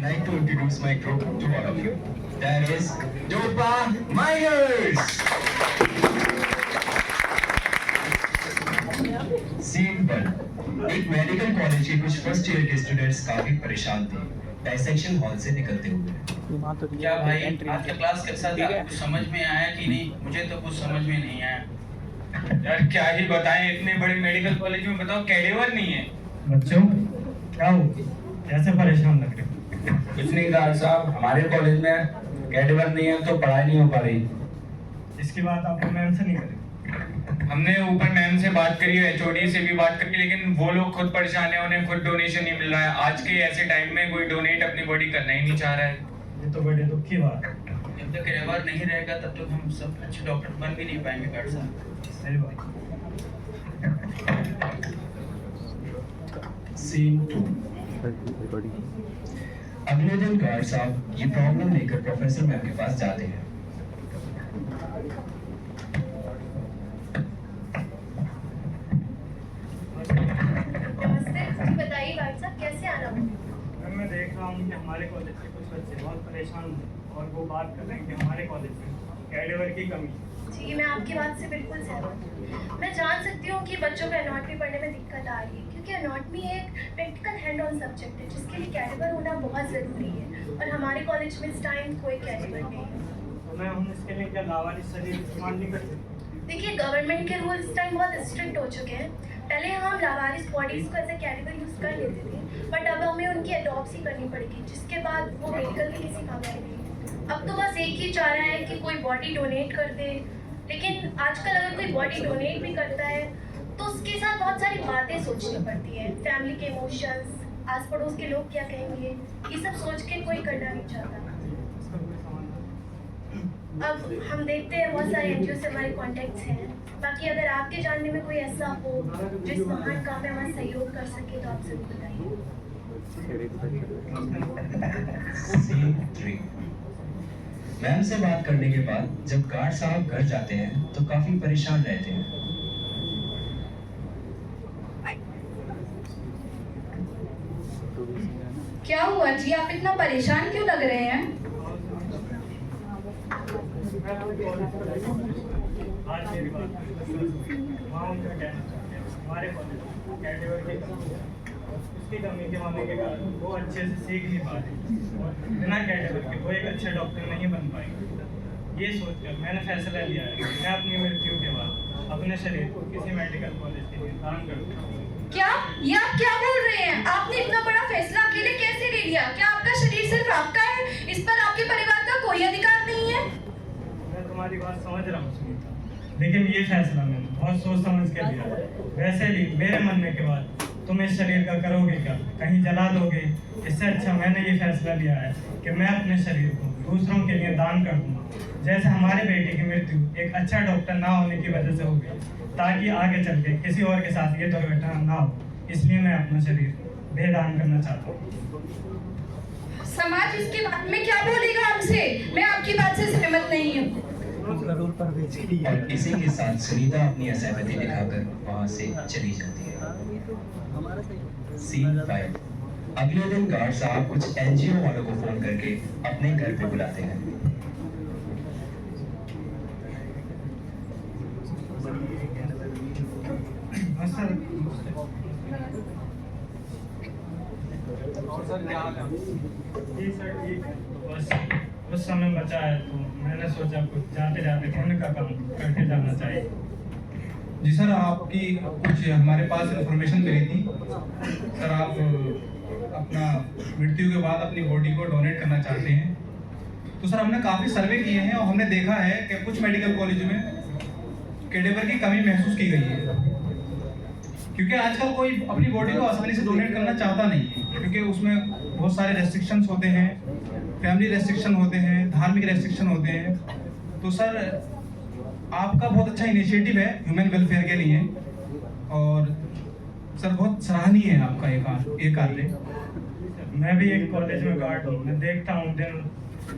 like to introduce my group to all of you. That is Dopa Myers. Scene 1। एक medical college के कुछ first year के students काफी परेशान थे डायसेक्शन हॉल से निकलते हुए। क्या भाई आज का क्लास कैसा था? कुछ समझ में आया कि नहीं? मुझे तो कुछ समझ में नहीं आया यार। क्या ही बताएं, इतने बड़े मेडिकल कॉलेज में बताओ कैडेवर नहीं है। बच्चों क्या हो, कैसे परेशान लग रहे हो? कुछ नहीं डॉक्टर साहब, हमारे कॉलेज में कैडेवर नहीं है तो पढ़ाई नहीं हो पा रही। इसकी बात आपको मैम से नहीं करें? हमने ऊपर मैम से बात करी है, एचओडी से भी बात करी, लेकिन वो लोग खुद परेशान है, उन्हें खुद डोनेशन नहीं मिल रहा है। आज के ऐसे टाइम में कोई डोनेट अपनी बॉडी करना ही नहीं चाह रहा है। ये तो बड़े दुख की बात है। जब तक कैडेवर नहीं रहेगा तब तक हम सब अच्छे डॉक्टर बन भी नहीं पाएंगे डॉक्टर साहब। सही बात। सीन 2। अगले दिन गार्ड साहब ये प्रॉब्लम लेकर प्रोफेसर मैम के पास जाते हैं। नमस्ते जी, बताइए गार्ड साहब कैसे आना हो? मैम मैं देख रहा हूँ कि हमारे कॉलेज के कुछ बच्चे बहुत परेशान हैं और वो बात कर रहे हैं कि हमारे कॉलेज में कैडेवर की कमी है। जी मैं आपकी बात से बिल्कुल सहमत हूँ। मैं जान सकती हूँ कि बच्चों को एनाटॉमी पढ़ने में दिक्कत आ रही है क्योंकि एनाटॉमी एक प्रैक्टिकल हैंड ऑन सब्जेक्ट है जिसके लिए कैडेवर होना बहुत ज़रूरी है और हमारे कॉलेज में इस टाइम कोई कैडेवर नहीं है। तो मैं हम इसके लिए क्या लावारिस शरीर इस्तेमाल नहीं कर सकते? देखिए गवर्नमेंट के रूल इस टाइम बहुत स्ट्रिक्ट हो चुके हैं। पहले हम लावारिस बॉडीज़ को एज ए कैडेवर यूज़ कर लेते थे बट अब हमें उनकी एडॉप्सी करनी पड़ेगी जिसके बाद वो मेडिकल के किसी काम आएगी। अब तो बस एक ही चाह रहा है कि कोई बॉडी डोनेट कर दे, लेकिन आजकल अगर कोई बॉडी डोनेट भी करता है तो उसके साथ बहुत सारी बातें सोचनी पड़ती हैं। फैमिली के इमोशंस, आस पड़ोस के लोग क्या कहेंगे, ये सब सोच के कोई करना नहीं चाहता। अब हम देखते हैं बहुत सारे एनजीओ से हमारे कॉन्टेक्ट्स हैं। बाकी अगर आपके जानने में कोई ऐसा हो जो इस महान काम में हमारा सहयोग कर सके तो आप जरूर बताइए। सीन 3। मैम से बात करने के बाद जब गार्ड साहब घर जाते हैं तो काफी परेशान रहते हैं। क्या हुआ जी, आप इतना परेशान क्यों लग रहे हैं? आज मेरी बात वहाँ उनका कहना चाहते हैं हमारे कॉलेज में कैडेवर की कमी है। उसकी कमी के होने के कारण वो अच्छे से सीख नहीं पा रहे और बिना कैडेवर के वो एक अच्छे डॉक्टर नहीं बन पाएंगे। ये सोचकर मैंने फैसला लिया है कि मैं अपनी मृत्यु के बाद अपने शरीर को किसी मेडिकल कॉलेज के लिए दान कर दूँगा। क्या ये आप क्या बोल रहे हैं? आपने इतना बड़ा फैसला अकेले कैसे ले लिया? क्या आपका शरीर सिर्फ आपका है, इस पर आपके परिवार का कोई अधिकार नहीं है? मैं तुम्हारी बात समझ रहा हूँ सुनीता, लेकिन ये फैसला मैंने बहुत सोच समझ के लिया है। वैसे भी मेरे मरने के बाद तुम इस शरीर का करोगे क्या? कहीं जला दोगे? इससे अच्छा मैंने ये फैसला लिया है कि मैं अपने शरीर को दूसरों के लिए दान कर दूंगा। जैसे हमारे बेटे की मृत्यु एक अच्छा डॉक्टर ना होने की वजह से हो गई, ताकि आगे चल के किसी और के साथ ये दुर्घटना ना हो, इसलिए मैं अपना शरीर बेदान करना चाहता हूँ। समाज इसके बारे में क्या बोलेगा हमसे? मैं आपकी बात से सहमत नहीं हूँ। और इसी के साथ सुनीता अपनी असहमति दिखाकर वहां से चली जाती है। सीन 5। अगले दिन गार्ड साहब कुछ एनजीओ वालों को फोन करके अपने घर पे बुलाते हैं। जी सर ठीक है, बस कुछ समय बचा है तो मैंने सोचा कुछ जाते जाते पुण्य का काम करके जाना चाहिए। जी सर, आपकी कुछ हमारे पास इंफॉर्मेशन मिली थी सर। आप अपना मृत्यु के बाद अपनी बॉडी को डोनेट करना चाहते हैं। तो सर हमने काफ़ी सर्वे किए हैं और हमने देखा है कि कुछ मेडिकल कॉलेज में कैडेवर की कमी महसूस की गई है, क्योंकि आजकल कोई अपनी बॉडी को आसानी से डोनेट करना चाहता नहीं है, क्योंकि उसमें बहुत सारे रेस्ट्रिक्शंस होते हैं, फैमिली रेस्ट्रिक्शन होते हैं, धार्मिक रेस्ट्रिक्शन होते हैं। तो सर आपका बहुत अच्छा इनिशिएटिव है ह्यूमन वेलफेयर के लिए और सर बहुत सराहनीय है आपका ये कार्य। मैं भी एक कॉलेज में गार्ड हूँ, मैं देखता हूँ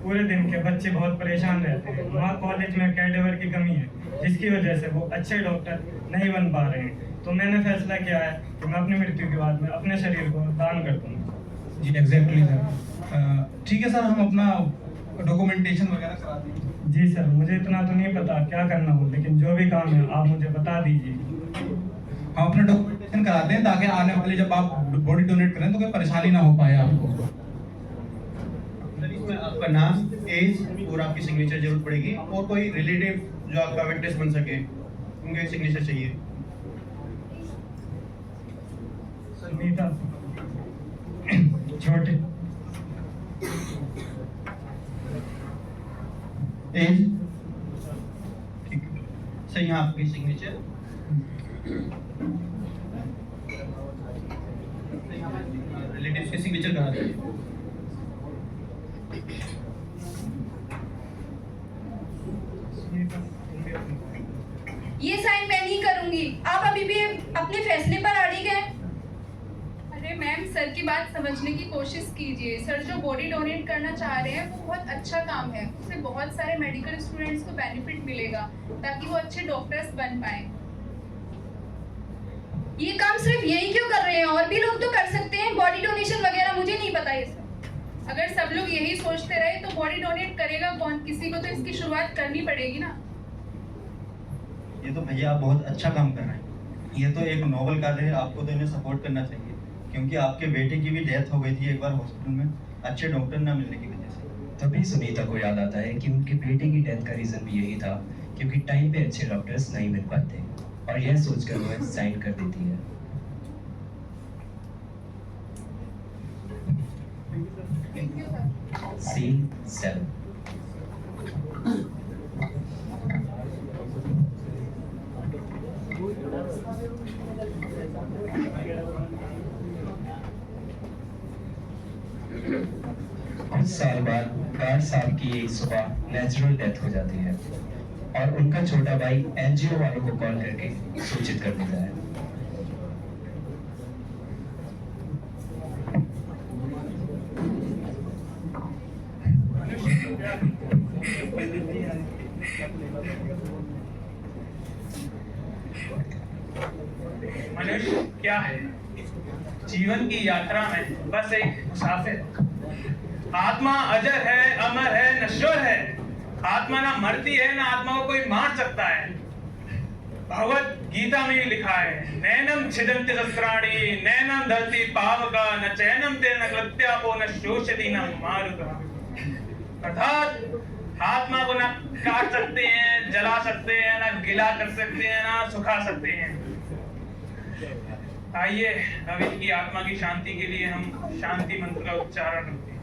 पूरे दिन के बच्चे बहुत परेशान रहते हैं। वहाँ कॉलेज में कैडेवर की कमी है जिसकी वजह से वो अच्छे डॉक्टर नहीं बन पा रहे हैं। तो मैंने फैसला किया है कि मैं अपनी मृत्यु के बाद में अपने शरीर को दान कर दूँगा। जी एग्जैक्टली सर। ठीक है सर, हम अपना डॉक्यूमेंटेशन वगैरह करा देंगे। जी सर, मुझे इतना तो नहीं पता क्या करना हो, लेकिन जो भी काम है आप मुझे बता दीजिए। हम अपना डॉक्यूमेंटेशन कराते हैं ताकि आने वाले जब आप बॉडी डोनेट करें तो कोई परेशानी ना हो पाए आपको। सर इसमें आपका नाम, एज और आपकी सिग्नेचर जरूरत पड़ेगी, और कोई रिलेटिव जो आपका विटनेस बन सके उनके सिग्नेचर चाहिए। सुनीता छोटे, एज ठीक है सर, यहाँ आपकी सिग्नेचर, रिलेटिव्स के सिग्नेचर करा दीजिए। ये साइन मैं नहीं करूंगी। आप अभी भी अपने फैसले पर अड़िग हैं। अरे मैम, सर की बात समझने की कोशिश कीजिए। सर जो बॉडी डोनेट करना चाह रहे हैं वो बहुत अच्छा काम है, उससे बहुत सारे मेडिकल स्टूडेंट्स को बेनिफिट मिलेगा ताकि वो अच्छे डॉक्टर्स बन पाए। ये काम सिर्फ यही क्यों कर रहे हैं? और भी लोग तो कर सकते हैं बॉडी डोनेशन वगैरह। मुझे नहीं पता ये सब। अगर सब लोग यही सोचते रहे तो बॉडी डोनेट करेगा कौन? किसी को तो इसकी शुरुआत करनी पड़ेगी ना। ये तो भैया आप बहुत अच्छा काम कर रहे हैं। ये तो एक नोबल कार्य है, आपको तो इन्हें सपोर्ट करना चाहिए, क्योंकि आपके बेटे की भी डेथ हो गई थी एक बार हॉस्पिटल में अच्छे डॉक्टर ना मिलने की वजह से। तभी सुनीता को याद आता है कि उनके बेटे की डेथ का रीज़न भी यही था, क्योंकि टाइम पे अच्छे डॉक्टर्स नहीं मिल पाते, और यह सोचकर वह साइन कर देती है। सीन 7। कुछ साल बाद गार्ड साहब की एक सुबह नेचुरल डेथ हो जाती है, और उनका छोटा भाई एनजीओ वालों को कॉल करके सूचित कर देता है। मनुष्य क्या है? जीवन की यात्रा में बस एक मुसाफिर। आत्मा अजर है, अमर है, नश्वर है। आत्मा ना मरती है, ना आत्मा को कोई मार सकता है। भगवत गीता में ही लिखा है, नैनम छिदन्ति शस्त्राणि, नैनम धरती पावका, न चैनम तेन कृत्यापो, न शोषति न मारुका। अर्थात आत्मा को ना काट सकते हैं, जला सकते हैं, ना गिला कर सकते हैं, ना सुखा सकते हैं। आइए अब इनकी आत्मा की शांति के लिए हम शांति मंत्र का उच्चारण करते हैं।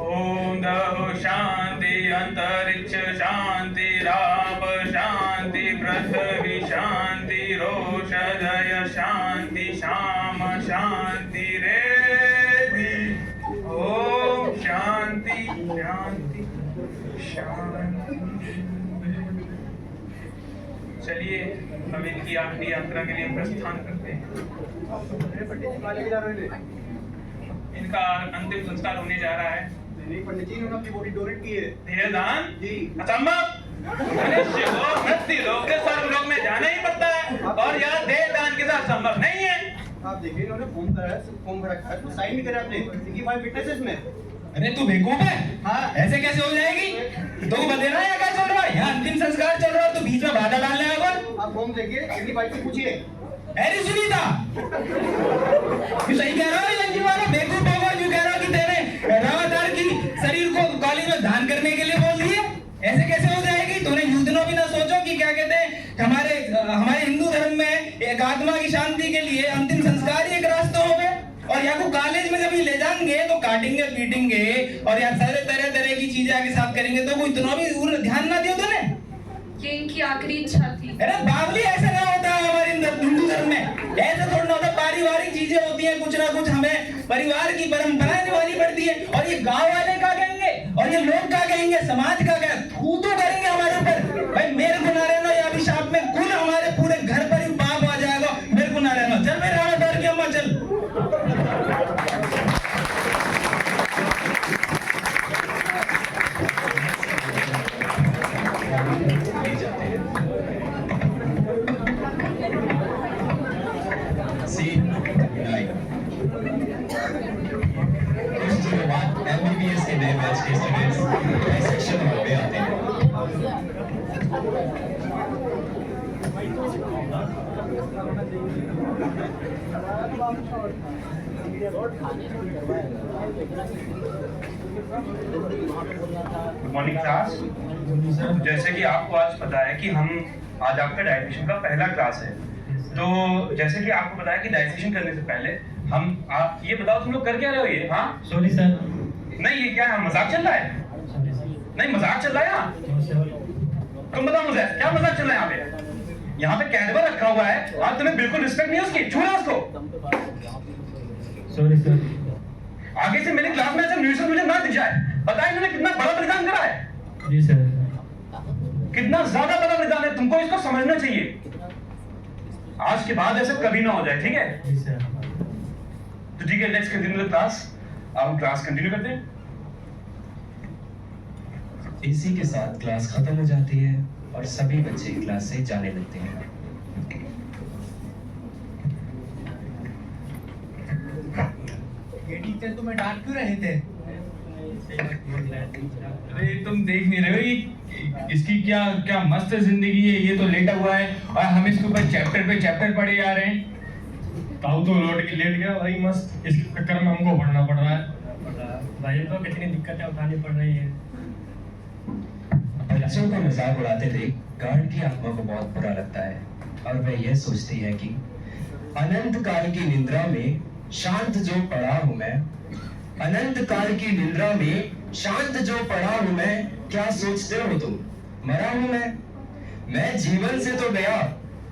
ओम दहो शांति अंतरिक्ष शांति, राप शांति, पृथ्वी शांति, रोषधय शांति, शाम शांति रेधि। ओम शांति शांति शांति। चलिए अब इनकी आखिरी यात्रा के लिए प्रस्थान करते हैं। इनका अंतिम संस्कार होने जा रहा है। पंडित जी ने अपनी बॉडी डोनेट की है। देहदान जी। असंभव। मनुष्य को मृत्यु लोक से स्वर्गलोक में जाना ही पड़ता है, और यह देहदान के साथ संभव नहीं है। आप देखिए इन्होंने फॉर्म भरा है, साइन भी करा आपने, इनकी 5 विटनेसेस में। अरे तू बेवकूफ है? हाँ। ऐसे कैसे हो जाएगी? तो बता देना यहाँ क्या चल रहा है? यहाँ अंतिम संस्कार चल रहा है, तो बीच में बाधा डालने आएगा। आप फॉर्म देखिए, इनकी वाइफ से पूछिए। अरे सुनीता, ये सही कह रहा है लंजी वाला, बेवकूफ होगा जो कह रहा कि तेरे रावतार की शरीर को कॉलेज में दान करने के लिए बोल दिए। ऐसे कैसे हो जाएगी? तूने यूं दिनों भी ना सोचो कि क्या कहते हैं, हमारे हिंदू धर्म में एक आत्मा की शांति के लिए अंतिम संस्कार ही एक रास्ता हो गया। और यहाँ को कॉलेज में जब ले जाएंगे तो काटेंगे पीटेंगे और यहाँ तरह की चीजें आगे साथ करेंगे, तो कोई इतना भी ध्यान ना दियो तूने। ये इनकी आखिरी इच्छा थी। अरे बावली, ऐसा ना होता है हमारे हिंदू धर्म में। ऐसा थोड़ा ना होता, पारिवारिक चीजें होती हैं, कुछ ना कुछ हमें परिवार की परंपराएं निभानी पड़ती है। और ये गांव वाले क्या कहेंगे और ये लोग क्या कहेंगे, समाज का क्या थू तो करेंगे हमारे ऊपर। भाई मेरे को ना रहना, या अभिशाप में कुल हमारे पूरे घर पर ही पाप आ जाएगा। मेरे को ना रहना। चल मेरे रावतार की अम्मा चल। ले जाते हैं। Scene 9। कुछ गुड मॉर्निंग क्लास। जैसे कि आपको आज पता है कि हम आज आपका डाइजेशन का पहला क्लास है, तो जैसे कि आपको पता है कि डाइजेशन करने से पहले आप ये बताओ तुम लोग कर क्या रहे हो ये? हाँ सॉरी सर। नहीं, ये क्या है, मजाक चल रहा है? नहीं, मजाक चल रहा है यहाँ? तुम बताओ मुझे क्या मजाक चल रहा है यहाँ पे? यहाँ पे कैडबर रखा हुआ है और तुम्हें बिल्कुल रिस्पेक्ट नहीं है उसकी, छू रहे उसको। Sorry sir. आगे से मेरी क्लास में ऐसा म्यूजिक मुझे ना दिख जाए। पता है इन्होंने कितना बड़ा बलिदान करा है? जी सर। कितना ज्यादा बड़ा बलिदान है, तुमको इसको समझना चाहिए। आज के बाद ऐसा कभी ना हो जाए, ठीक है? जी सर। तो ठीक है, लेट्स कंटिन्यू द क्लास। अब हम क्लास कंटिन्यू करते हैं। इसी के साथ क्लास खत्म हो जाती है और सभी बच्चे क्लास से जाने लगते हैं। ये टीचर तुम्हें डांट क्यों रहे थे? अरे तुम देख नहीं रहे हो ये इसकी क्या क्या मस्त जिंदगी है। ये तो लेटा हुआ है और हम इसके ऊपर चैप्टर पे चैप्टर पढ़े जा रहे हैं। ताऊ तो लेट गया भाई मस्त, इस चक्कर में हमको पढ़ना पड़ रहा है। भाई तो कितनी दिक्कतें उठानी पड़ रही है। बच्चों का मजाक उड़ाते देख गार्ड की आत्मा को बहुत बुरा लगता है और वह यह सोचती है कि अनंत काल की निद्रा में शांत जो पड़ा हूं मैं, अनंत काल की निद्रा में शांत जो पड़ा हूं मैं, क्या सोचते हो तुम मरा हूं मैं जीवन से तो गया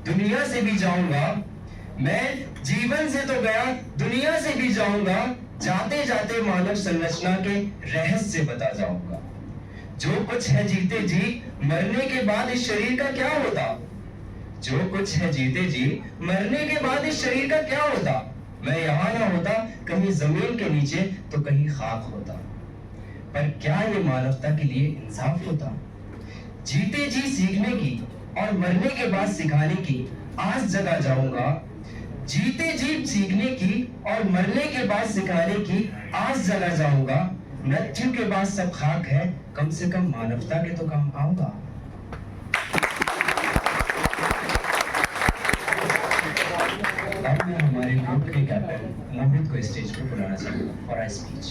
दुनिया से भी जाऊंगा, मैं जीवन से तो गया दुनिया से भी जाऊंगा, जाते जाते मानव संरचना के रहस्य बता जाऊंगा। जो कुछ है जीते जी मरने के बाद इस शरीर का क्या होता, जो कुछ है जीते जी मरने के बाद इस शरीर का क्या होता, मैं यहाँ ना होता कहीं जमीन के नीचे तो कहीं खाक होता, पर क्या ये मानवता के लिए इंसाफ होता? जीते जी सीखने की और मरने के बाद सिखाने की आस जगा जाऊंगा, जीते जी सीखने की और मरने के बाद सिखाने की आस जगा जाऊंगा, मृत्यु के बाद सब खाक है, कम से कम मानवता के तो काम आऊंगा। अब मैं हमारे ग्रुप के कैप्टन मोहित को स्टेज पर बुलाना चाहूंगा for a speech.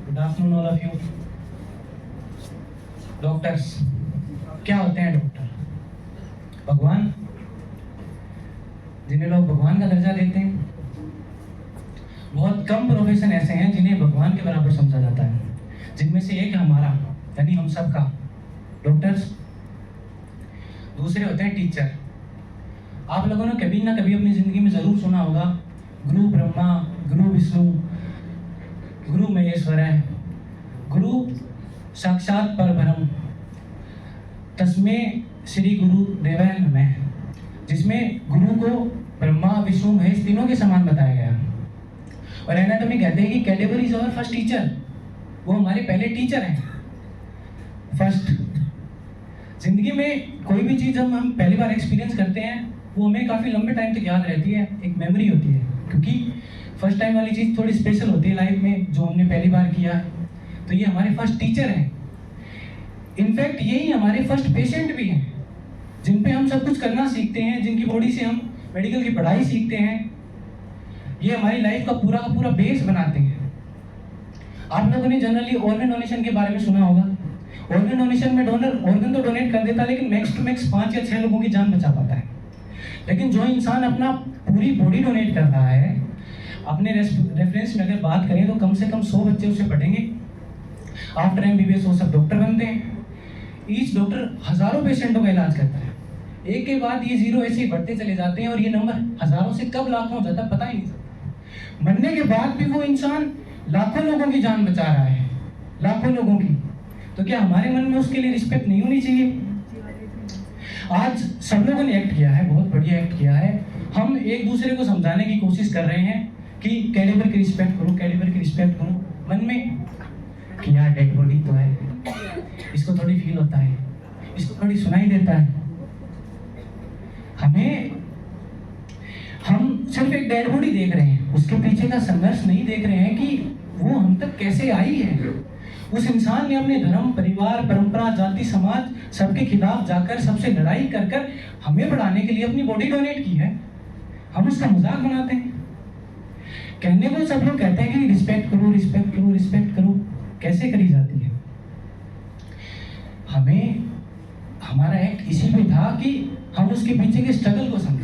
Good afternoon all of you. Doctors क्या होते हैं? डॉक्टर भगवान, जिन्हें लोग भगवान का दर्जा देते हैं। बहुत कम प्रोफेशन ऐसे हैं जिन्हें भगवान के बराबर समझा जाता है, जिनमें से एक हमारा यानी हम सब का डॉक्टर्स। दूसरे होते हैं टीचर। आप लोगों ने कभी ना कभी अपनी जिंदगी में जरूर सुना होगा, गुरु ब्रह्मा, गुरु विष्णु, गुरु महेश्वर है, गुरु साक्षात परब्रह्म, तस्मै श्री गुरु देवाय नमः, जिसमें गुरु को ब्रह्मा विष्णु महेश तीनों के समान बताया गया। और एनाटॉमी कहते हैं कि cadaver is our first teacher, वो हमारे पहले टीचर हैं। फर्स्ट जिंदगी में कोई भी चीज़ हम पहली बार एक्सपीरियंस करते हैं वो हमें काफ़ी लंबे टाइम तक याद रहती है, एक मेमोरी होती है, क्योंकि फर्स्ट टाइम वाली चीज़ थोड़ी स्पेशल होती है लाइफ में, जो हमने पहली बार किया है। तो ये हमारे फर्स्ट टीचर हैं। इनफैक्ट यही हमारे फर्स्ट पेशेंट भी हैं, जिन पे हम सब कुछ करना सीखते हैं, जिनकी बॉडी से हम मेडिकल की पढ़ाई सीखते हैं। ये हमारी लाइफ का पूरा बेस बनाते हैं। आप लोगों ने जनरली ऑर्गन डोनेशन के बारे में सुना होगा। ऑर्गन डोनेशन में डोनर ऑर्गन तो डोनेट कर देता है, लेकिन मैक्स टू मैक्स 5 या 6 लोगों की जान बचा पाता है। लेकिन जो इंसान अपना पूरी बॉडी डोनेट कर रहा है, अपने रेफरेंस में अगर बात करें तो कम से कम 100 बच्चे उससे पढ़ेंगे। आफ्टर MBBS वो सब डॉक्टर बनते हैं। ईच डॉक्टर हजारों पेशेंटों का इलाज करता है। एक के बाद ये जीरो ऐसे ही बढ़ते चले जाते हैं और ये नंबर हजारों से कब लाखों हो जाता है पता ही नहीं चलता। मरने के बाद भी वो इंसान लाखों लोगों की जान बचा रहा है, लाखों लोगों की, तो क्या हमारे मन में उसके लिए रिस्पेक्ट नहीं होनी चाहिए? आज सब लोगों ने एक्ट किया है, बहुत बढ़िया एक्ट किया है। हम एक दूसरे को समझाने की कोशिश कर रहे हैं कि कैलिबर की रिस्पेक्ट करो, कैलिबर की रिस्पेक्ट करो। मन में कि यार डेड बॉडी तो है, इसको थोड़ी फील होता है, इसको थोड़ी सुनाई देता है। हम सिर्फ एक डेड बॉडी देख रहे हैं, उसके पीछे का संघर्ष नहीं देख रहे हैं कि वो हम तक कैसे आई है। उस इंसान ने अपने धर्म, परिवार, परंपरा, जाति, समाज सबके खिलाफ जाकर, सबसे लड़ाई कर कर हमें बढ़ाने के लिए अपनी बॉडी डोनेट की है। हम उसका मजाक बनाते हैं। कहने को सब लोग कहते हैं कि रिस्पेक्ट करो, रिस्पेक्ट करो, रिस्पेक्ट करो। कैसे करी जाती है? हमें हमारा एक्ट इसी में था कि हम उसके पीछे के स्ट्रगल को समझें,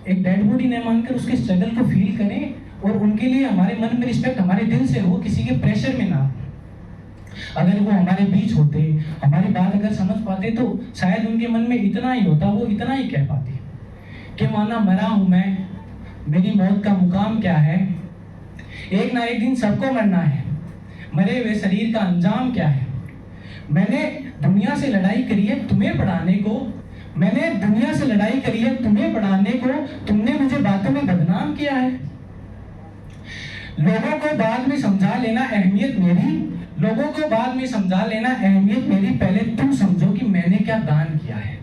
एक डेड बॉडी न मानकर उसके स्ट्रगल को फील करें और उनके लिए हमारे मन में रिस्पेक्ट हमारे दिल से हो, किसी के प्रेशर में ना। अगर वो हमारे बीच होते, हमारी बात अगर समझ पाते, तो शायद उनके मन में इतना ही होता, वो इतना ही कह पाते कि माना मरा हूं मैं, मेरी मौत का मुकाम क्या है, एक ना एक दिन सबको मरना है, मरे हुए शरीर का अंजाम क्या है। मैंने दुनिया से लड़ाई करी है तुम्हें पढ़ाने को, मैंने दुनिया से लड़ाई करी है तुम्हें पढ़ाने को, तुमने मुझे बातों में बदनाम किया है। लोगों को बाद में समझा लेना अहमियत मेरी, लोगों को बाद में समझा लेना अहमियत मेरी, पहले तुम समझो कि मैंने क्या दान किया है।